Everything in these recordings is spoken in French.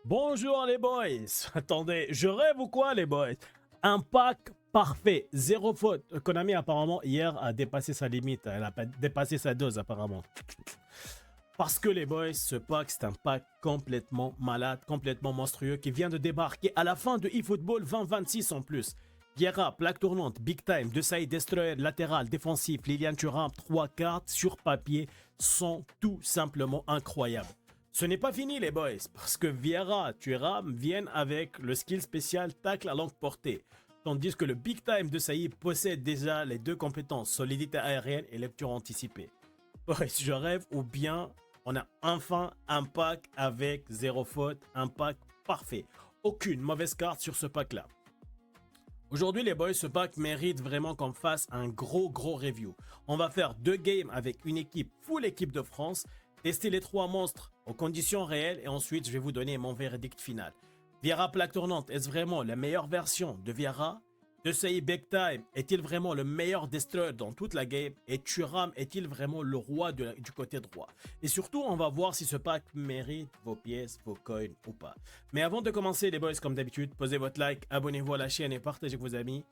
Bonjour les boys. Attendez, je rêve ou quoi les boys? Un pack parfait, zéro faute. Konami apparemment hier a dépassé sa limite, elle a dépassé sa dose apparemment. Parce que les boys, ce pack c'est un pack complètement malade, complètement monstrueux qui vient de débarquer à la fin de eFootball 2026 en plus. Vieira, plaque tournante, big time, De Saï, destroyer, latéral, défensif, Lilian Thuram, 3 cartes sur papier sont tout simplement incroyables. Ce n'est pas fini les boys, parce que Vieira, Thuram viennent avec le skill spécial tacle à longue portée. Tandis que le big time de Saïd possède déjà les deux compétences, solidité aérienne et lecture anticipée. Boys, je rêve ou bien on a enfin un pack avec zéro faute, un pack parfait. Aucune mauvaise carte sur ce pack là. Aujourd'hui les boys, ce pack mérite vraiment qu'on fasse un gros review. On va faire 2 games avec une équipe, full équipe de France, tester les 3 monstres aux conditions réelles et ensuite je vais vous donner mon verdict final. Vieira plaque tournante, est-ce vraiment la meilleure version de Vieira? De Saïd Big Time, est-il vraiment le meilleur destroyer dans toute la game? Et Thuram, est-il vraiment le roi du côté droit? Et surtout, on va voir si ce pack mérite vos pièces, vos coins ou pas. Mais avant de commencer les boys, comme d'habitude, posez votre like, abonnez-vous à la chaîne et partagez avec vos amis.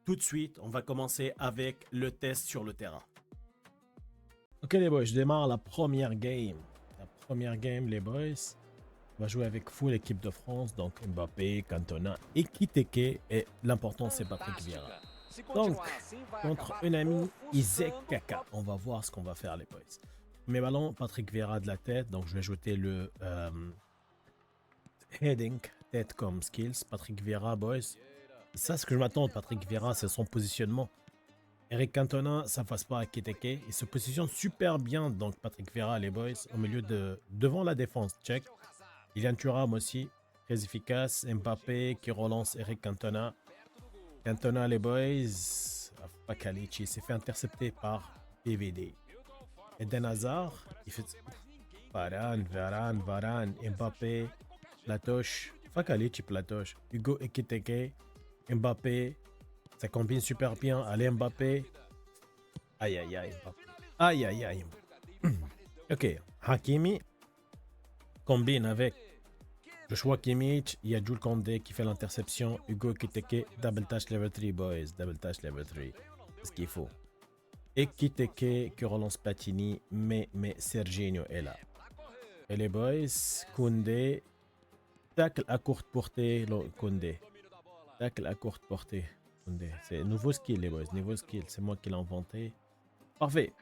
Tout de suite, on va commencer avec le test sur le terrain. Ok les boys, je démarre la première game. La première game les boys. On va jouer avec full équipe de France, donc Mbappé, Cantona et Kiteke. Et l'important c'est Patrick Vieira. Donc, contre un ami Isaac Kaka. On va voir ce qu'on va faire les boys. Mes ballons, Patrick Vieira de la tête. Donc je vais ajouter le heading, tête comme skills. Patrick Vieira, boys. Ça, ce que je m'attends de Patrick Vieira, c'est son positionnement. Eric Cantona, ça passe pas à Kiteke. Il se positionne super bien, donc Patrick Vieira, les boys, au milieu de devant la défense. Check. Lilian Thuram aussi, très efficace. Mbappé qui relance Eric Cantona. Cantona, les boys. Fakalici s'est fait intercepter par PVD. Eden Hazard, il fait. Varane, Mbappé, Platoche. Fakalici, Platoche. Hugo Ekiteke, Mbappé. Ça combine super bien. Allez, Mbappé. Aïe, aïe, aïe, Mbappé. Aïe, aïe, aïe. Ok, Hakimi combine avec Joshua Kimmich, il y a Jules Koundé qui fait l'interception, Hugo Ekiteke, double touch level 3 boys, double touch level 3, c'est ce qu'il faut. Ekiteke qui relance Platini, mais Serginho est là. Et les boys, Koundé, tacle à courte portée, Koundé, tacle à courte portée, Koundé. C'est nouveau skill les boys, nouveau skill, c'est moi qui l'ai inventé. Parfait,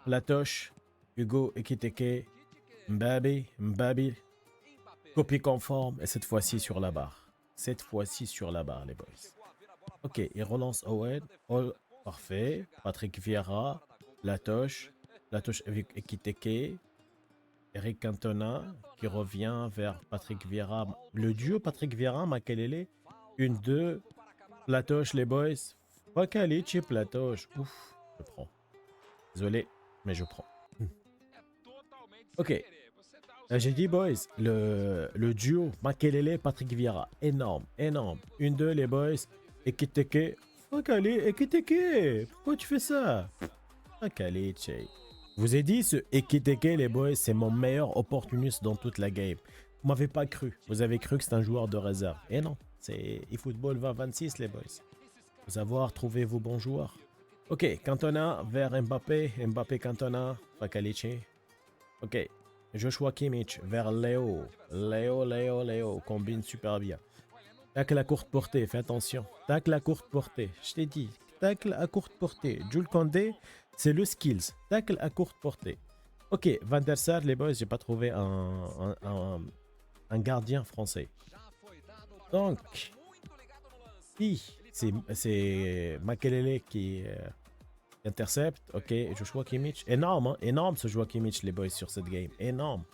Platoche, Hugo Ekiteke, Mbappé, copie conforme et cette fois-ci sur la barre. Cette fois-ci sur la barre, les boys. Ok, il relance Owen. Parfait. Patrick Vieira. Latoche avec Ekiteke. Eric Cantona qui revient vers Patrick Vieira. Le duo Patrick Vieira, Makelele. 1-2. Platoche, les boys. Fakalici, Platoche. Ouf, je prends. Désolé, mais je prends. Ok. J'ai dit, boys, le duo Makelele, Patrick Vieira, énorme. 1-2, les boys. Ekiteke. Ekiteke. Pourquoi tu fais ça? Fakalici. Je vous ai dit, ce Ekiteke, les boys, c'est mon meilleur opportuniste dans toute la game. Vous m'avez pas cru. Vous avez cru que c'est un joueur de réserve. Et non, c'est eFootball 2026, les boys. Vous avoir trouvé vos bons joueurs. Ok, Cantona vers Mbappé. Cantona. Fakalici. Ok. Joshua Kimmich vers Léo. Léo. Combine super bien. Tacle à courte portée, fais attention. Tacle à courte portée. Je t'ai dit. Tacle à courte portée. Jules Koundé, c'est le skills. Tacle à courte portée. Ok, Van der Sar, les boys, j'ai pas trouvé un gardien français. Donc, si c'est Makelele qui intercept, ok, Joshua Kimmich, énorme, hein? Énorme ce Joshua Kimmich, les boys, sur cette game, énorme.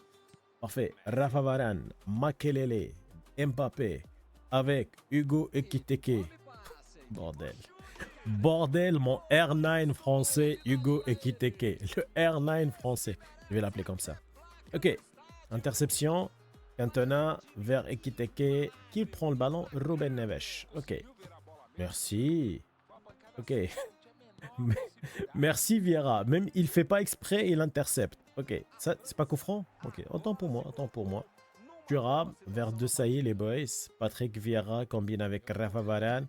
Parfait, Rafa Varane, Makelele, Mbappé, avec Hugo Ekiteke. Bordel, mon R9 français, Hugo Ekiteke. Le R9 français, je vais l'appeler comme ça. Ok, interception, Cantona vers Ekiteke, qui prend le ballon? Ruben Neves. Ok, merci. Ok. Merci Vieira. Même il fait pas exprès, il intercepte. Ok, ça c'est pas coup franc. Ok, autant pour moi. Thuram vers De Sailly, les boys. Patrick Vieira combine avec Rafa Varane.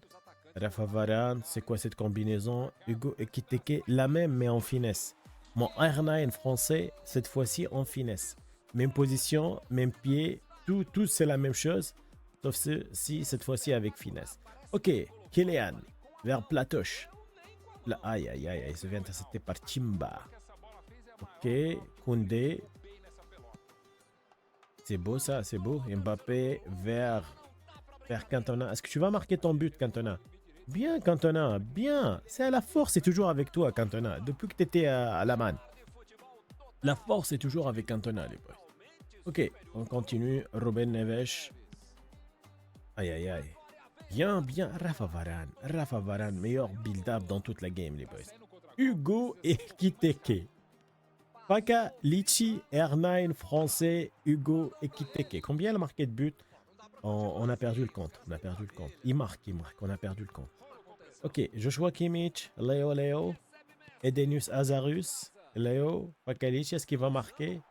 Rafa Varane, c'est quoi cette combinaison? Hugo Ekitike, la même mais en finesse. Mon R9 français, cette fois-ci en finesse. Même position, même pied, tout c'est la même chose. Sauf si cette fois-ci avec finesse. Ok, Kylian vers Platoche. Aïe, aïe, aïe, il se fait intercepter par Timba. Ok, Koundé. C'est beau ça, c'est beau. Mbappé vers Cantona. Est-ce que tu vas marquer ton but, Cantona? Bien, Cantona, bien. C'est la force est toujours avec toi, Cantona. Depuis que tu étais à la manne. La force est toujours avec Cantona, les boys. Ok, on continue. Ruben Neves. Aïe, aïe, aïe. Bien, bien. Rafa Varane, meilleur build-up dans toute la game, les boys. Hugo Ekitike. Paka, Litchi, R9, français, Hugo Ekitike. Combien il a marqué de buts? On a perdu le compte. On a perdu le compte. Il marque. On a perdu le compte. Ok, Joshua Kimmich, Léo, Edenus Azarus, Léo, Pakalic, est-ce qu'il va marquer?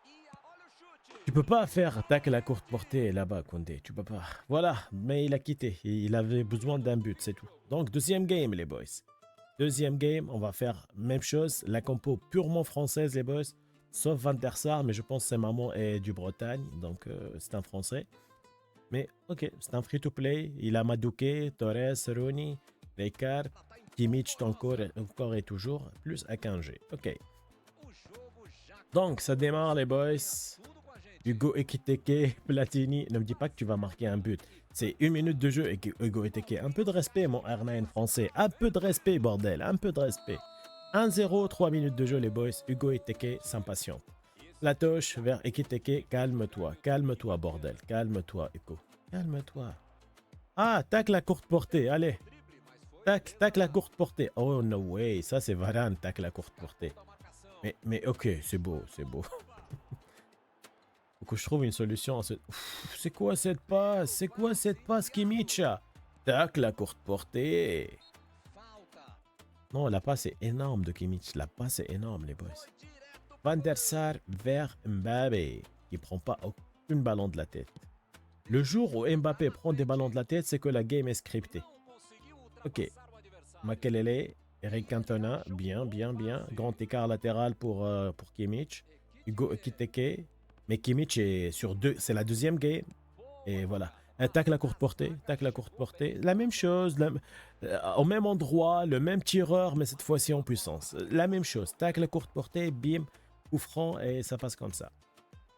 Tu peux pas faire tacle à courte portée là-bas, Koundé. Tu peux pas. Voilà, mais il a quitté. Il avait besoin d'un but, c'est tout. Donc, deuxième game, les boys. Deuxième game, on va faire même chose. La compo purement française, les boys. Sauf Van der Sar, mais je pense que sa maman est du Bretagne, donc c'est un français. Mais ok, c'est un free-to-play. Il a Madouké, Torres, Rooney, Rijkaard, Kimmich encore et toujours, plus Akanji. Ok. Donc, ça démarre, les boys. Hugo Ekitike, Platini. Ne me dis pas que tu vas marquer un but. C'est 1 minute de jeu, Hugo Ekitike. Un peu de respect, mon R9 français. Un peu de respect, bordel. Un peu de respect. 1-0, 3 minutes de jeu, les boys. Hugo Ekitike s'impatiente. Platoche vers Ekitike. Calme-toi, bordel. Calme-toi, Hugo. Calme-toi. Ah, tac la courte portée. Allez. Tac la courte portée. Oh, no way. Ça, c'est Varane, tac la courte portée. Mais ok, c'est beau. Faut que je trouve une solution à ce... C'est quoi cette passe, Kimmich? Tac, la courte portée. Non, la passe est énorme de Kimmich. La passe est énorme, les boys. Van der Sar vers Mbappé, qui prend pas aucun ballon de la tête. Le jour où Mbappé prend des ballons de la tête, c'est que la game est scriptée. Ok. Makelele, Eric Cantona, bien. Grand écart latéral pour Kimmich. Hugo Ekitike. Mais Kimmich est sur deux, c'est la deuxième game. Et voilà. Attaque la courte portée. La même chose, au même endroit, le même tireur, mais cette fois-ci en puissance. La même chose. Tac la courte portée, bim, coup franc, et ça passe comme ça.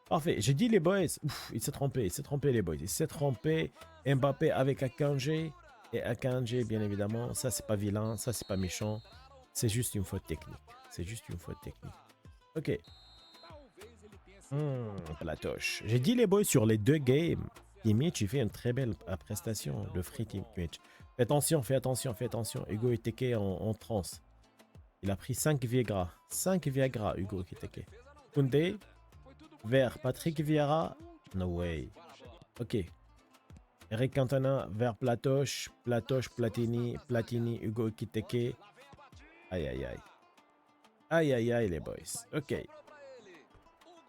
Parfait. J'ai dit les boys. Il s'est trompé les boys. Il s'est trompé. Mbappé avec Akanji. Et Akanji, bien évidemment, ça c'est pas vilain, ça c'est pas méchant. C'est juste une faute technique. Ok. Platoche. J'ai dit les boys sur les deux games. Kimmich, il fait une très belle prestation. Le free Kimmich. Fais attention. Hugo Ekitike en transe. Il a pris 5 Viagra. 5 Viagra, Hugo Ekitike. Koundé vers Patrick Vieira. No way. Ok. Eric Cantona vers Platoche. Platini, Hugo Ekitike. Aïe, les boys. Ok.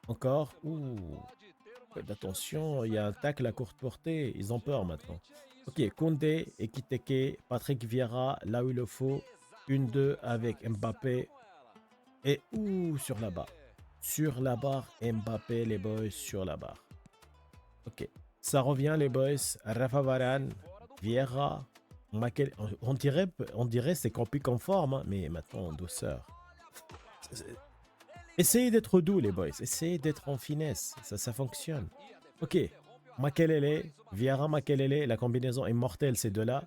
Encore. Faites attention, il y a un tacle à courte portée. Ils ont peur maintenant. Ok, Koundé, Ekitike, Patrick Vieira, là où il le faut. 1-2 avec Mbappé. Et sur la barre. Sur la barre, Mbappé, les boys, sur la barre. Ok. Ça revient, les boys. Rafa Varane, Vieira, on dirait c'est compliqué en forme, hein, mais maintenant en douceur. Essayez d'être doux, les boys. Essayez d'être en finesse. Ça fonctionne. Ok. Makelele, Vieira, Makelele, la combinaison est mortelle, ces deux-là.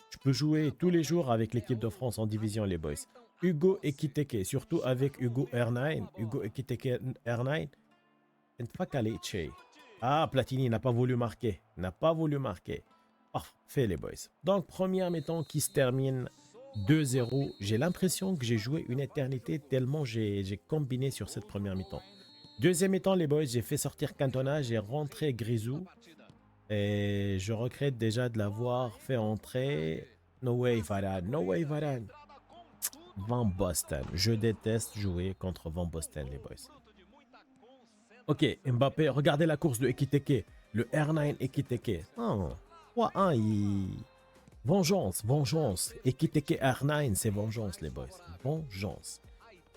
Je peux jouer tous les jours avec l'équipe de France en division, les boys. Hugo Ekitike, surtout avec Hugo R9. Hugo Ekitike R9. Ah, Platini n'a pas voulu marquer. Parfait, les boys. Donc, première mi-temps qui se termine 2-0. J'ai l'impression que j'ai joué une éternité tellement j'ai combiné sur cette première mi-temps. Deuxième mi-temps, les boys, j'ai fait sortir Cantona, j'ai rentré Grisou. Et je regrette déjà de l'avoir fait entrer. No way, Varane. Van Basten. Je déteste jouer contre Van Basten, les boys. Ok, Mbappé, regardez la course de Ekitike. Le R9 Ekiteke. Non, 3-1, vengeance, vengeance. Ekiteke R9, c'est vengeance, les boys. Vengeance.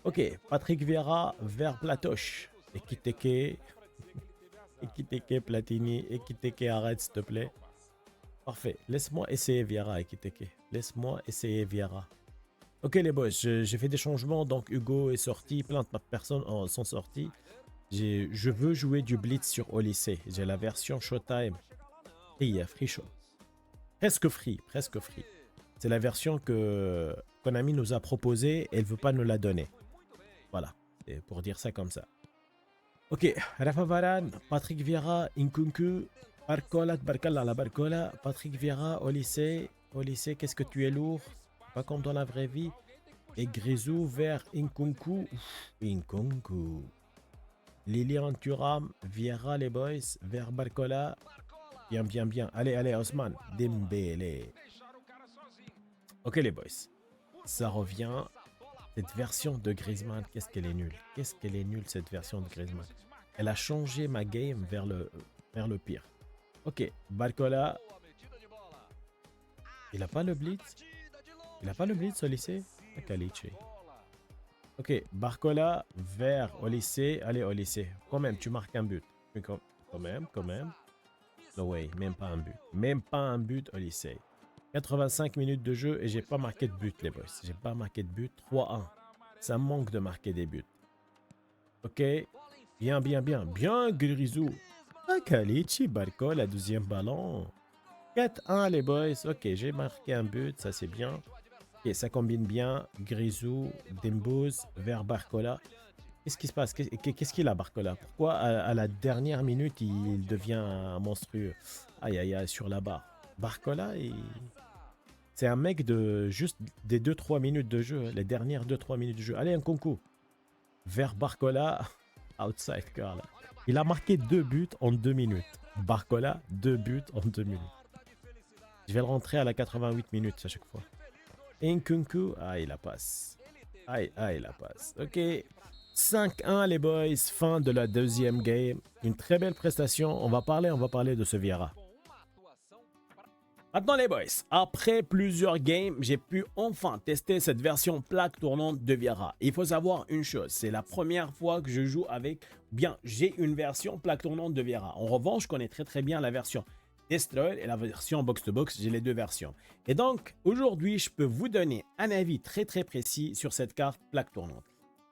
Ok, Patrick Vieira vers Platoche. Ekiteke. Ekiteke, Platini. Ekiteke, arrête, s'il te plaît. Parfait. Laisse-moi essayer Vieira, Ekiteke. Laisse-moi essayer Vieira. Ok, les boys, j'ai fait des changements. Donc, Hugo est sorti. Plein de personnes sont sorties. Je veux jouer du Blitz sur Olyssée. J'ai la version Showtime. Free show. Presque free, presque free. C'est la version que Konami nous a proposée. Elle ne veut pas nous la donner. Voilà, et pour dire ça comme ça. Ok, Rafa Varane, Patrick Vieira, Nkunku, Barcola, Barcola, la Barcola, Patrick Vieira, Olyssée. Olyssée, qu'est-ce que tu es lourd. Pas comme dans la vraie vie. Et Grisou vers Nkunku. Nkunku. Lilian Thuram, Vieira les boys, vers Barcola. Bien, bien, bien. Allez, allez, Osman. Dembélé. Ok les boys. Ça revient. Cette version de Griezmann, qu'est-ce qu'elle est nulle. Qu'est-ce qu'elle est nulle cette version de Griezmann. Elle a changé ma game vers le pire. Ok, Barcola. Il a pas le blitz. Il a pas le blitz au lycée. Kalichi. Ok, Barcola vers au lycée. Allez, au lycée. Quand même, tu marques un but. Quand même. No way, même pas un but. Même pas un but au lycée. 85 minutes de jeu et j'ai pas marqué de but, les boys. J'ai pas marqué de but. 3-1. Ça manque de marquer des buts. Ok. Bien, bien, bien. Bien, Grisou. Kalichi, Barcola, deuxième ballon. 4-1, les boys. Ok, j'ai marqué un but. Ça, c'est bien. Ok, ça combine bien. Grisou, Dembouz, vers Barcola. Qu'est-ce qui se passe? Qu'est-ce qu'il a, Barcola? Pourquoi à la dernière minute, il devient monstrueux? Aïe, aïe, aïe, sur la barre. Barcola, c'est un mec de juste des 2-3 minutes de jeu. Les dernières 2-3 minutes de jeu. Allez, un concours. Vers Barcola, outside car là. Il a marqué 2 buts en 2 minutes. Barcola, 2 buts en 2 minutes. Je vais le rentrer à la 88 minutes à chaque fois. Nkunku, il la passe. Il la passe. Ok. 5-1 les boys, fin de la deuxième game. Une très belle prestation. On va parler de ce Vieira. Maintenant les boys, après plusieurs games, j'ai pu enfin tester cette version plaque tournante de Vieira. Il faut savoir une chose, c'est la première fois que je joue avec, j'ai une version plaque tournante de Vieira. En revanche, je connais très bien la version Destroyer et la version box-to-box, j'ai les deux versions. Et donc, aujourd'hui, je peux vous donner un avis très précis sur cette carte plaque tournante.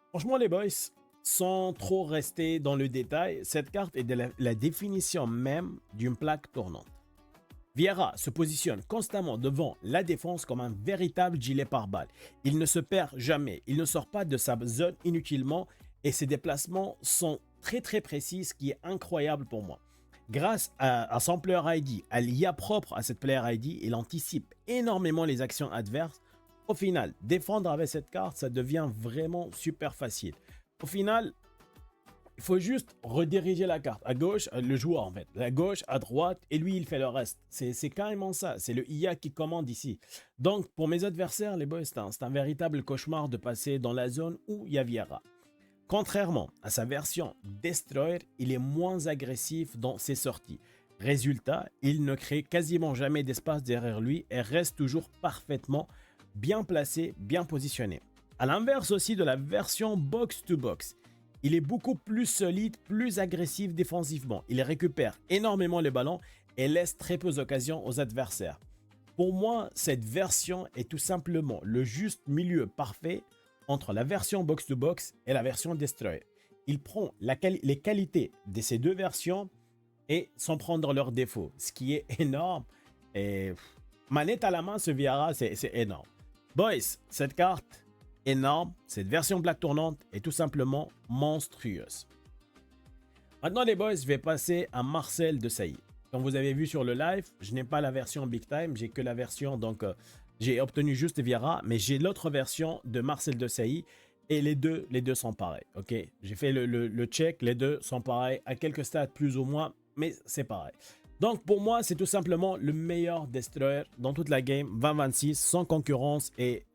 Franchement les boys, sans trop rester dans le détail, cette carte est de la définition même d'une plaque tournante. Vieira se positionne constamment devant la défense comme un véritable gilet pare-balles. Il ne se perd jamais, il ne sort pas de sa zone inutilement et ses déplacements sont très précis, ce qui est incroyable pour moi. Grâce à son player ID, à l'IA propre à cette player ID, il anticipe énormément les actions adverses. Au final, défendre avec cette carte, ça devient vraiment super facile. Au final, il faut juste rediriger la carte à gauche, le joueur en fait, à gauche, à droite, et lui il fait le reste. C'est carrément ça, c'est le IA qui commande ici. Donc pour mes adversaires, les boys, c'est un véritable cauchemar de passer dans la zone où il y a Vieira. Contrairement à sa version Destroyer, il est moins agressif dans ses sorties. Résultat, il ne crée quasiment jamais d'espace derrière lui et reste toujours parfaitement bien placé, bien positionné. A l'inverse aussi de la version box-to-box. Il est beaucoup plus solide, plus agressif défensivement. Il récupère énormément les ballons et laisse très peu d'occasions aux adversaires. Pour moi, cette version est tout simplement le juste milieu parfait entre la version box-to-box et la version Destroyer. Il prend les qualités de ces deux versions et sans prendre leurs défauts, ce qui est énorme. Et manette à la main, ce Vieira, c'est énorme. Boys, cette carte énorme, cette version black tournante est tout simplement monstrueuse. Maintenant les boys, je vais passer à Marcel Desailly. Comme vous avez vu sur le live, je n'ai pas la version Big Time, j'ai que la version, donc j'ai obtenu juste Vieira, mais j'ai l'autre version de Marcel Desailly et les deux sont pareils. Ok, j'ai fait le check, les deux sont pareils, à quelques stats plus ou moins, mais c'est pareil. Donc pour moi, c'est tout simplement le meilleur Destroyer dans toute la game, 20-26, sans concurrence et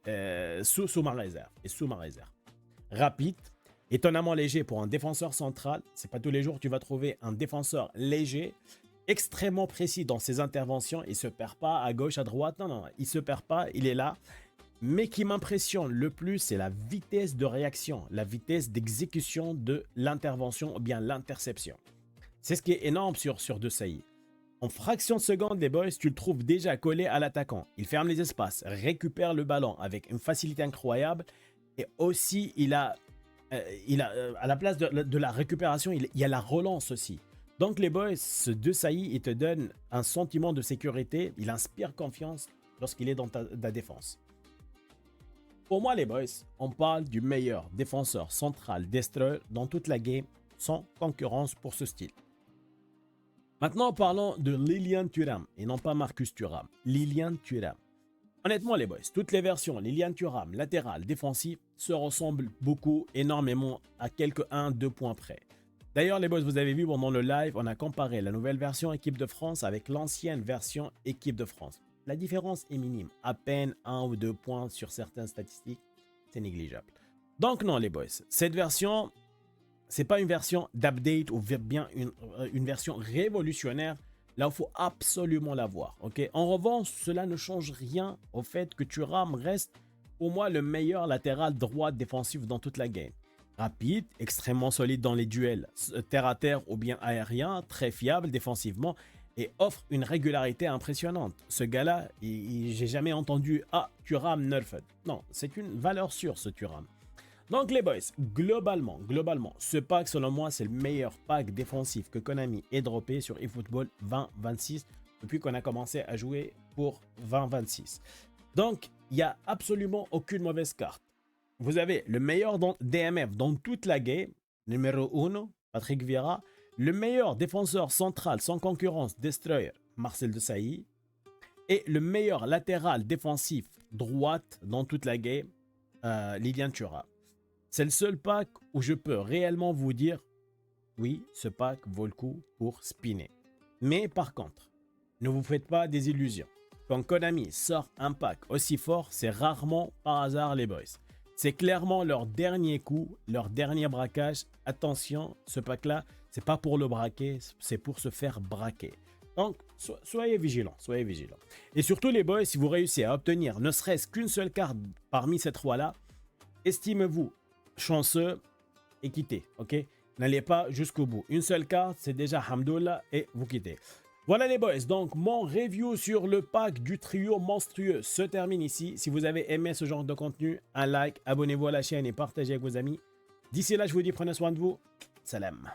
sous ma réserve. Rapide, étonnamment léger pour un défenseur central. C'est pas tous les jours que tu vas trouver un défenseur léger. extrêmement précis dans ses interventions. Il se perd pas à gauche, à droite. Non, non, il se perd pas. Il est là. Mais qui m'impressionne le plus, c'est la vitesse de réaction, la vitesse d'exécution de l'intervention ou bien l'interception. C'est ce qui est énorme sur De Sailly. En fraction de seconde, les boys, tu le trouves déjà collé à l'attaquant. Il ferme les espaces, récupère le ballon avec une facilité incroyable. Et aussi, il a à la place de la récupération, il y a la relance aussi. Donc les boys, ce De Sailly, il te donne un sentiment de sécurité. Il inspire confiance lorsqu'il est dans ta défense. Pour moi, les boys, on parle du meilleur défenseur central destroyer dans toute la game, sans concurrence pour ce style. Maintenant, parlons de Lilian Thuram, et non pas Marcus Thuram. Lilian Thuram. Honnêtement, les boys, toutes les versions Lilian Thuram, latéral, défensif, se ressemblent beaucoup, énormément, à quelques 1-2 points près. D'ailleurs, les boys, vous avez vu pendant le live, on a comparé la nouvelle version équipe de France avec l'ancienne version équipe de France. La différence est minime, à peine 1 ou 2 points sur certaines statistiques, c'est négligeable. Donc non les boys, cette version, c'est pas une version d'update ou bien une version révolutionnaire, là il faut absolument l'avoir. Okay? En revanche, cela ne change rien au fait que Thuram reste pour moi le meilleur latéral droit défensif dans toute la game. Rapide, extrêmement solide dans les duels terre à terre ou bien aérien, très fiable défensivement, et offre une régularité impressionnante. Ce gars-là, j'ai jamais entendu « Ah, Thuram nerfed ». Non, c'est une valeur sûre ce Thuram. Donc les boys, globalement, ce pack selon moi c'est le meilleur pack défensif que Konami ait droppé sur eFootball 2026 depuis qu'on a commencé à jouer pour 2026. Donc il n'y a absolument aucune mauvaise carte. Vous avez le meilleur DMF dans toute la game, numéro 1, Patrick Vieira. Le meilleur défenseur central sans concurrence, Destroyer, Marcel De Sailly. Et le meilleur latéral défensif droite dans toute la game, Lilian Thuram. C'est le seul pack où je peux réellement vous dire, oui, ce pack vaut le coup pour spinner. Mais par contre, ne vous faites pas des illusions. Quand Konami sort un pack aussi fort, c'est rarement par hasard les boys. C'est clairement leur dernier coup, leur dernier braquage. Attention, ce pack-là, c'est pas pour le braquer, c'est pour se faire braquer. Donc, soyez vigilants, soyez vigilants. Et surtout les boys, si vous réussissez à obtenir ne serait-ce qu'une seule carte parmi ces trois-là, estimez-vous chanceux et quittez, ok? N'allez pas jusqu'au bout. Une seule carte, c'est déjà Hamdoullah et vous quittez. Voilà les boys, donc mon review sur le pack du trio monstrueux se termine ici. Si vous avez aimé ce genre de contenu, un like, abonnez-vous à la chaîne et partagez avec vos amis. D'ici là, je vous dis prenez soin de vous. Salam.